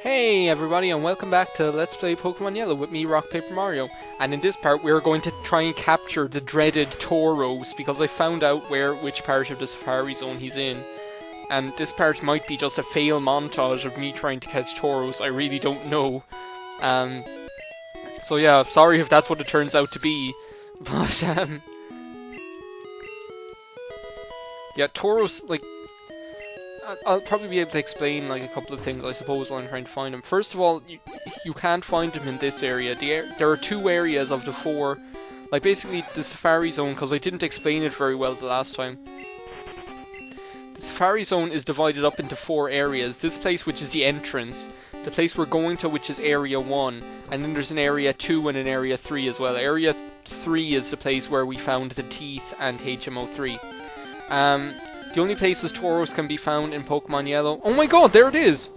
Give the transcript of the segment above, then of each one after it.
Hey everybody, and welcome back to Let's Play Pokemon Yellow with me, RockPaperMario. And in this part we're going to try and capture the dreaded Tauros, because I found out which part of the Safari Zone he's in. And this part might be just a fail montage of me trying to catch Tauros, I really don't know. So yeah, sorry if that's what it turns out to be. But yeah, Tauros, I'll probably be able to explain a couple of things, I suppose, while I'm trying to find them. First of all, you can't find them in this area. There are two areas of the four, basically the Safari Zone, because I didn't explain it very well the last time. The Safari Zone is divided up into four areas. This place, which is the entrance, the place we're going to, which is Area 1, and then there's an Area 2 and an Area 3 as well. Area 3 is the place where we found the teeth and HMO 3. The only places Tauros can be found in Pokemon Yellow... Oh my god, there it is!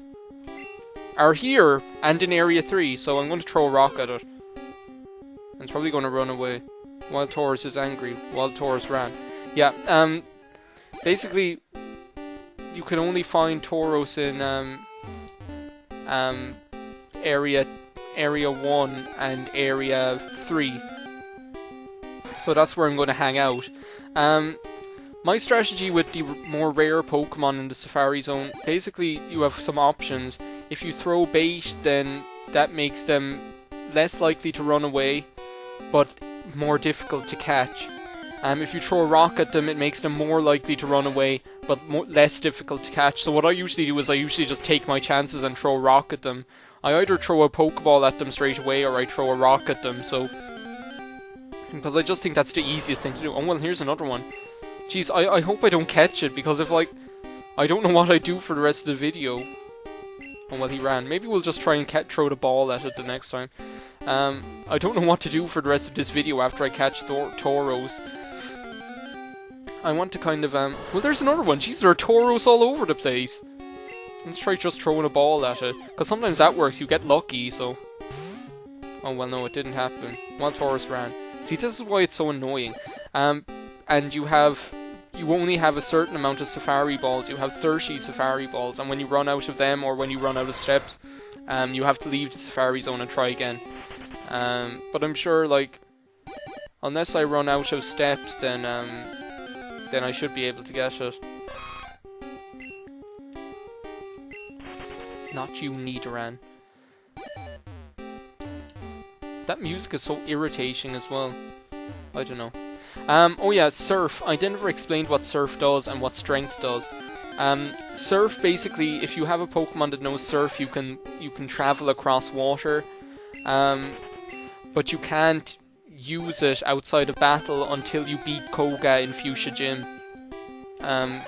Are here, and in Area 3, so I'm going to throw a rock at it. And it's probably going to run away. While Tauros is angry, while Tauros ran. Yeah, basically, you can only find Tauros in, Area 1 and Area 3. So that's where I'm going to hang out. My strategy with the more rare Pokemon in the Safari Zone, basically you have some options. If you throw bait, then that makes them less likely to run away, but more difficult to catch. If you throw a rock at them, it makes them more likely to run away, but less difficult to catch. So what I usually do is I usually just take my chances and throw a rock at them. I either throw a Pokeball at them straight away, or I throw a rock at them, because I just think that's the easiest thing to do. Oh well, here's another one. Jeez, I hope I don't catch it, because if, I don't know what I do for the rest of the video. Oh, well, he ran. Maybe we'll just try and throw the ball at it the next time. I don't know what to do for the rest of this video after I catch Tauros. I want to kind of, well, there's another one. Jeez, there are Tauros all over the place. Let's try just throwing a ball at it, because sometimes that works. You get lucky, so... Oh, well, no, it didn't happen. While Tauros ran. See, this is why it's so annoying. And you only have a certain amount of Safari Balls. You have 30 Safari Balls, and when you run out of them, or when you run out of steps, you have to leave the Safari Zone and try again. But I'm sure, unless I run out of steps, then I should be able to get it. Not you, Nidoran. That music is so irritating as well. I don't know. Oh yeah, Surf. I never explained what Surf does and what Strength does. Surf, basically, if you have a Pokemon that knows Surf, you can travel across water. But you can't use it outside of battle until you beat Koga in Fuchsia Gym.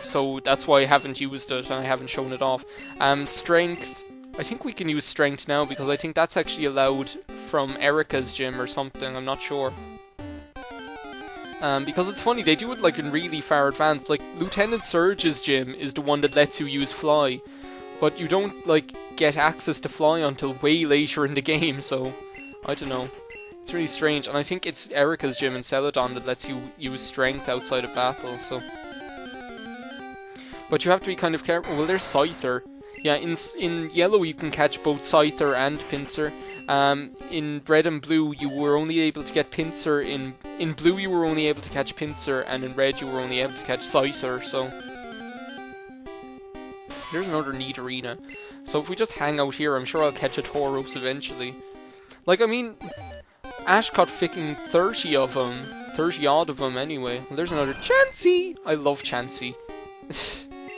So that's why I haven't used it and I haven't shown it off. Strength. I think we can use Strength now, because I think that's actually allowed from Erica's gym or something, I'm not sure. Because it's funny, they do it in really far advanced. Lieutenant Surge's gym is the one that lets you use Fly, but you don't get access to Fly until way later in the game, so I don't know. It's really strange, and I think it's Erica's gym in Celadon that lets you use Strength outside of battle, so... But you have to be kind of careful. Well, there's Scyther. Yeah, in Yellow you can catch both Scyther and Pinsir. In Red and Blue you were only able to get Pinsir. In Blue you were only able to catch Pinsir, and in Red you were only able to catch Scyther, so... There's another neat arena. So if we just hang out here, I'm sure I'll catch a Tauros eventually. I mean, Ash caught freaking 30 of them. 30 odd of them anyway. Well, there's another Chansey! I love Chansey.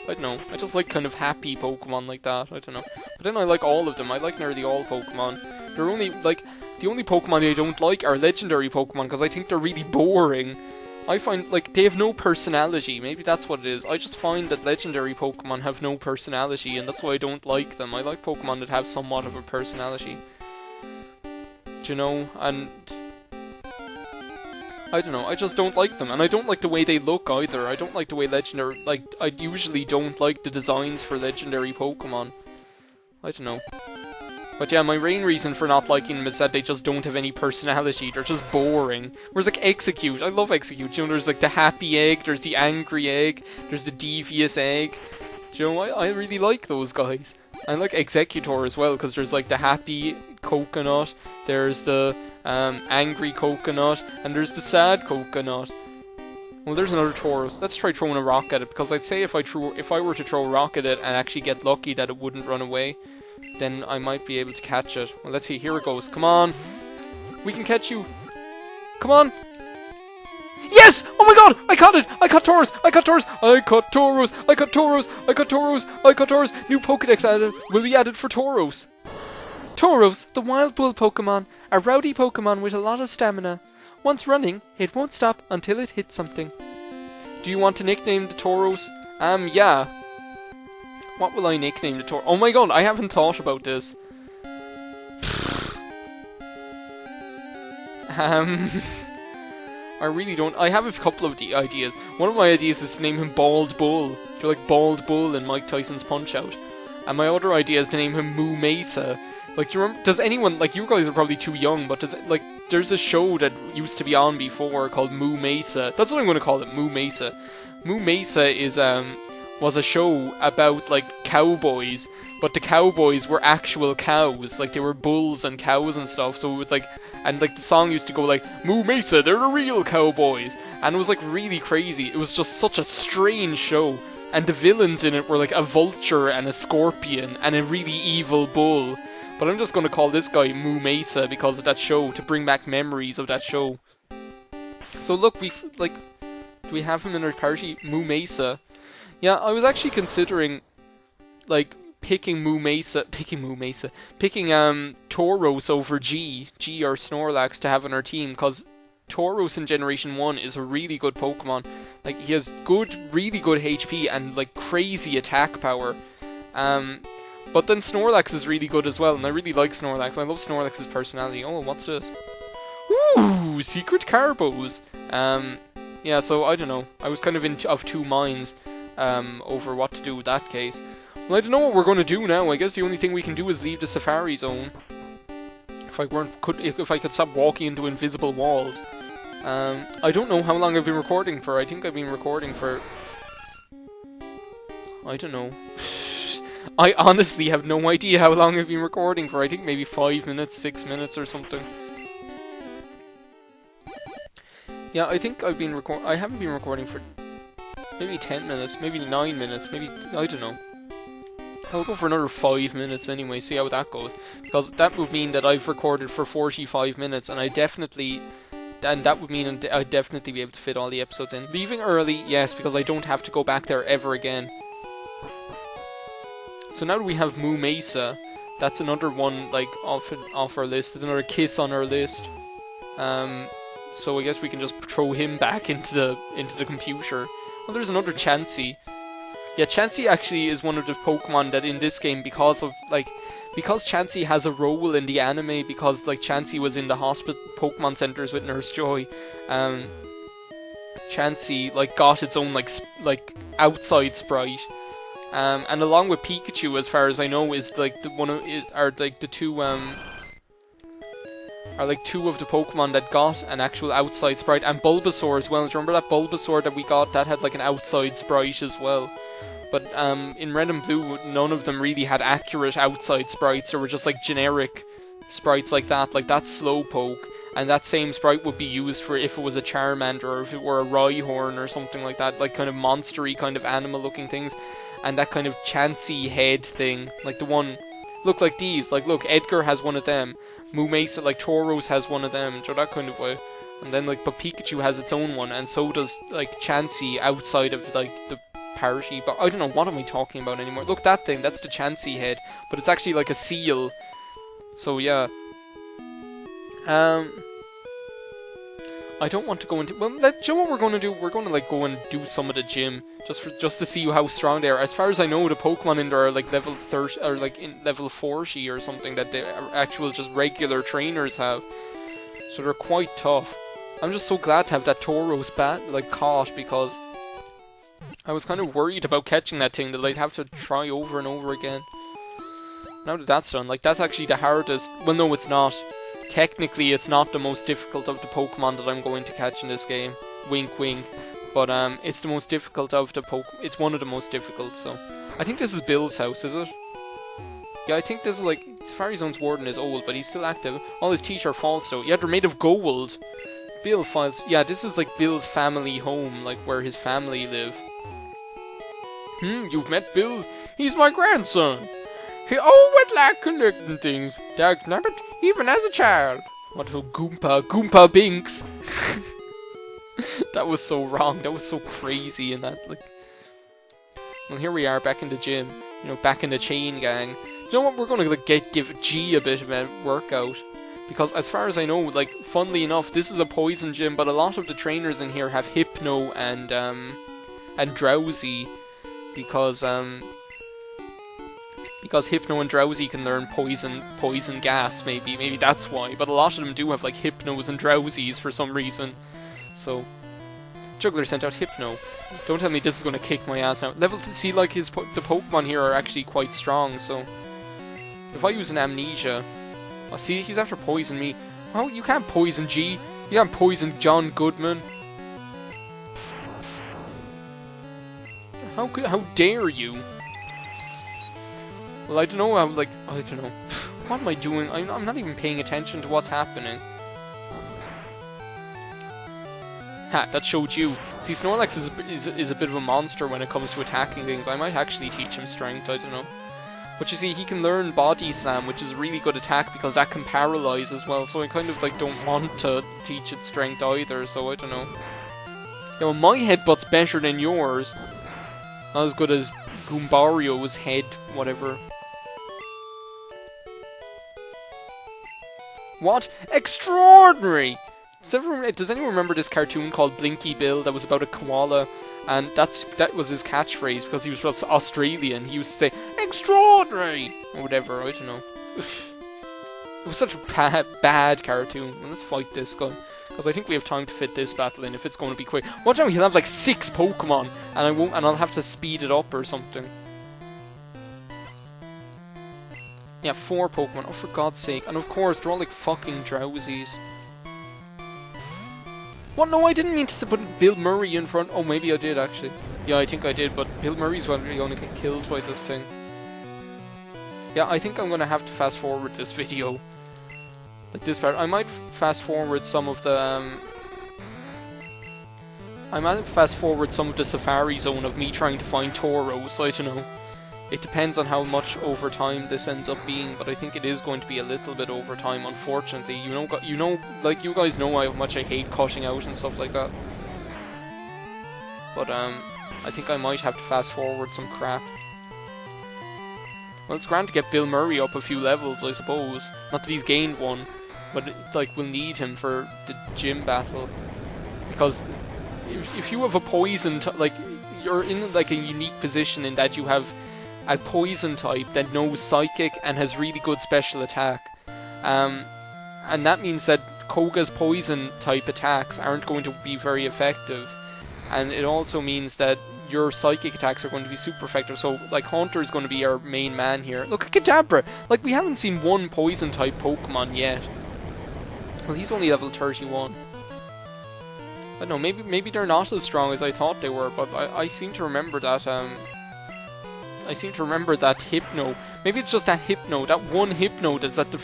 I don't know, I just like kind of happy Pokemon like that, I don't know. But then I like all of them, I like nearly all Pokemon. They're only, the only Pokemon I don't like are legendary Pokemon, because I think they're really boring. I find, they have no personality, maybe that's what it is. I just find that legendary Pokemon have no personality, and that's why I don't like them. I like Pokemon that have somewhat of a personality. Do you know, and... I don't know, I just don't like them, and I don't like the way they look either. I don't like the way legendary, I usually don't like the designs for legendary Pokemon. I don't know. But yeah, my main reason for not liking them is that they just don't have any personality, they're just boring. Whereas Execute, I love Execute, you know, there's the happy egg, there's the angry egg, there's the devious egg. You know, I really like those guys. I like Executor as well, because there's like the happy coconut, there's the angry coconut, and there's the sad coconut. Well, there's another Tauros. Let's try throwing a rock at it, because I'd say if I were to throw a rock at it and actually get lucky that it wouldn't run away, then I might be able to catch it. Well, let's see. Here it goes. Come on. We can catch you. Come on. Yes! Oh my god! I caught it! I caught Tauros! I caught Tauros! I caught Tauros! I caught Tauros! I caught Tauros! I caught Tauros! New Pokédex added will be added for Tauros. Tauros, the wild bull Pokémon, a rowdy Pokémon with a lot of stamina. Once running, it won't stop until it hits something. Do you want to nickname the Tauros? Yeah. What will I nickname the Tauros? Oh my god, I haven't thought about this. I really don't. I have a couple of ideas. One of my ideas is to name him Bald Bull. Do you like Bald Bull in Mike Tyson's Punch-Out? And my other idea is to name him Moo Mesa. Like, do you remember? Does anyone, like, you guys are probably too young, but does it, like, there's a show that used to be on before called Moo Mesa. That's what I'm going to call it, Moo Mesa. Moo Mesa is was a show about like cowboys, but the cowboys were actual cows, like they were bulls and cows and stuff. So it was like, and like the song used to go like Moo Mesa, they're the real cowboys, and it was like really crazy. It was just such a strange show, and the villains in it were like a vulture and a scorpion and a really evil bull. But I'm just going to call this guy Moo Mesa because of that show, to bring back memories of that show. So look, do we have him in our party? Moo Mesa. Yeah, I was actually considering, like, picking Tauros over G or Snorlax to have on our team, because Tauros in Generation 1 is a really good Pokemon. Like, he has really good HP and, like, crazy attack power. But then Snorlax is really good as well, and I really like Snorlax. I love Snorlax's personality. Oh, what's this? Ooh, Secret Carbos! Yeah, so, I don't know. I was kind of of two minds over what to do with that case. Well, I don't know what we're going to do now. I guess the only thing we can do is leave the Safari Zone. If I could stop walking into invisible walls. I don't know how long I've been recording for. I think I've been recording for... I don't know. I honestly have no idea how long I've been recording for. I think maybe 5 minutes, 6 minutes or something. Yeah, I think I haven't been recording for maybe 10 minutes, maybe 9 minutes, maybe, I don't know. I'll go for another 5 minutes anyway, see how that goes. Because that would mean that I've recorded for 45 minutes, and that would mean I'd definitely be able to fit all the episodes in. Leaving early, yes, because I don't have to go back there ever again. So now that we have Moo Mesa, that's another one, like, off our list. There's another Kiss on our list. So I guess we can just throw him back into the computer. Well, there's another Chansey. Yeah, Chansey actually is one of the Pokemon that in this game, because Chansey has a role in the anime, because like Chansey was in the Pokemon centers with Nurse Joy, Chansey like got its own like outside sprite. And along with Pikachu, as far as I know, is like two of the Pokemon that got an actual outside sprite, and Bulbasaur as well. Do you remember that Bulbasaur that we got that had like an outside sprite as well? But in Red and Blue, none of them really had accurate outside sprites. They were just like generic sprites like that Slowpoke, and that same sprite would be used for if it was a Charmander or if it were a Rhyhorn or something like that, like kind of monstery kind of animal looking things. And that kind of Chansey head thing, like the one, look like these, like look, Edgar has one of them, Moo Mesa, like Tauros has one of them, so that kind of way. And then like, but Pikachu has its own one, and so does like Chansey outside of like the party. But I don't know, what am I talking about anymore? Look, that thing, that's the Chansey head, but it's actually like a seal. So yeah. I don't want to go into... Well, do you know what we're going to do? We're going to like go and do some of the gym just to see how strong they are. As far as I know, the Pokemon in there are like level 30 or like in level 40 or something that the actual just regular trainers have. So they're quite tough. I'm just so glad to have that Tauros caught, because I was kind of worried about catching that thing that I'd have to try over and over again. Now that that's done, like that's actually the hardest... Well, no, it's not. Technically, it's not the most difficult of the Pokemon that I'm going to catch in this game. Wink, wink. But it's the most difficult of the It's one of the most difficult. So I think this is Bill's house, is it? Yeah, I think this is like... Safari Zone's warden is old, but he's still active. All his teeth are false though. Yeah, they're made of gold. Bill files... Yeah, this is like Bill's family home, like where his family live. You've met Bill? He's my grandson. He always liked collecting things. Dagnabbit, even as a child. What a Goompa Binks. That was so wrong. That was so crazy and that, like... Well, here we are back in the gym. You know, back in the chain gang. You know what? We're gonna like, give G a bit of a workout. Because as far as I know, like, funnily enough, this is a poison gym, but a lot of the trainers in here have Hypno and Drowsy. Because Hypno and Drowsy can learn poison gas, maybe that's why. But a lot of them do have like Hypnos and Drowsies for some reason. So, Juggler sent out Hypno. Don't tell me this is going to kick my ass out. Level to see like the Pokemon here are actually quite strong. So, if I use an Amnesia, oh, see he's after poison me. Oh, you can't poison G. You can't poison John Goodman. How dare you? Well, I don't know how, like, I don't know. What am I doing? I'm not even paying attention to what's happening. Ha, that showed you. See, Snorlax is a bit of a monster when it comes to attacking things. I might actually teach him strength, I don't know. But you see, he can learn Body Slam, which is a really good attack because that can paralyze as well. So I kind of, like, don't want to teach it strength either, so I don't know. Yeah, well, my headbutt's better than yours. Not as good as Goombario's head, whatever. What? Extraordinary! Does anyone remember this cartoon called Blinky Bill that was about a koala? And that was his catchphrase because he was just Australian. He used to say, extraordinary! Or whatever, I don't know. It was such a bad cartoon. Well, let's fight this guy. Because I think we have time to fit this battle in if it's going to be quick. Watch out, he'll have like 6 Pokemon, and I'll have to speed it up or something. Yeah, 4 Pokemon. Oh, for God's sake! And of course, they're all like fucking Drowsies. What? No, I didn't mean to put Bill Murray in front. Oh, maybe I did actually. Yeah, I think I did. But Bill Murray's probably going to get killed by this thing. Yeah, I think I'm going to have to fast forward this video. Like this part, I might fast forward some of the Safari Zone of me trying to find Tauros. I don't know. It depends on how much over time this ends up being, but I think it is going to be a little bit over time. Unfortunately, you know, like you guys know how much I hate cutting out and stuff like that. But I think I might have to fast forward some crap. Well, it's grand to get Bill Murray up a few levels, I suppose. Not that he's gained one. But, like, we'll need him for the gym battle. Because if you have a poison like, you're in, like, a unique position in that you have a poison type that knows Psychic and has really good special attack. And that means that Koga's poison type attacks aren't going to be very effective. And it also means that your Psychic attacks are going to be super effective. So, like, Haunter is going to be our main man here. Look at Kadabra! Like, we haven't seen one poison type Pokemon yet. Well, he's only level 31. I don't know, maybe they're not as strong as I thought they were, but I seem to remember that, Hypno. Maybe it's just that Hypno, that one Hypno that's the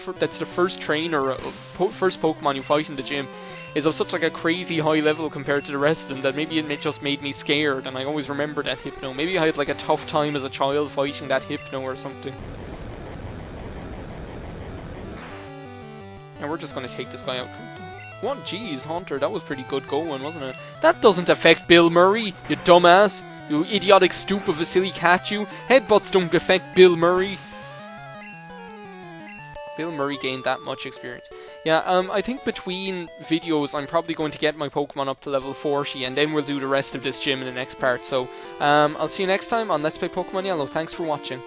first trainer, first Pokemon you fight in the gym, is of such like a crazy high level compared to the rest of them that maybe it just made me scared, and I always remember that Hypno. Maybe I had like a tough time as a child fighting that Hypno or something. And we're just going to take this guy out. What? Jeez, Haunter, that was pretty good going, wasn't it? That doesn't affect Bill Murray, you dumbass. You idiotic, stupid, silly cat, you. Headbutts don't affect Bill Murray. Bill Murray gained that much experience. Yeah, I think between videos I'm probably going to get my Pokemon up to level 40 and then we'll do the rest of this gym in the next part. So, I'll see you next time on Let's Play Pokemon Yellow. Thanks for watching.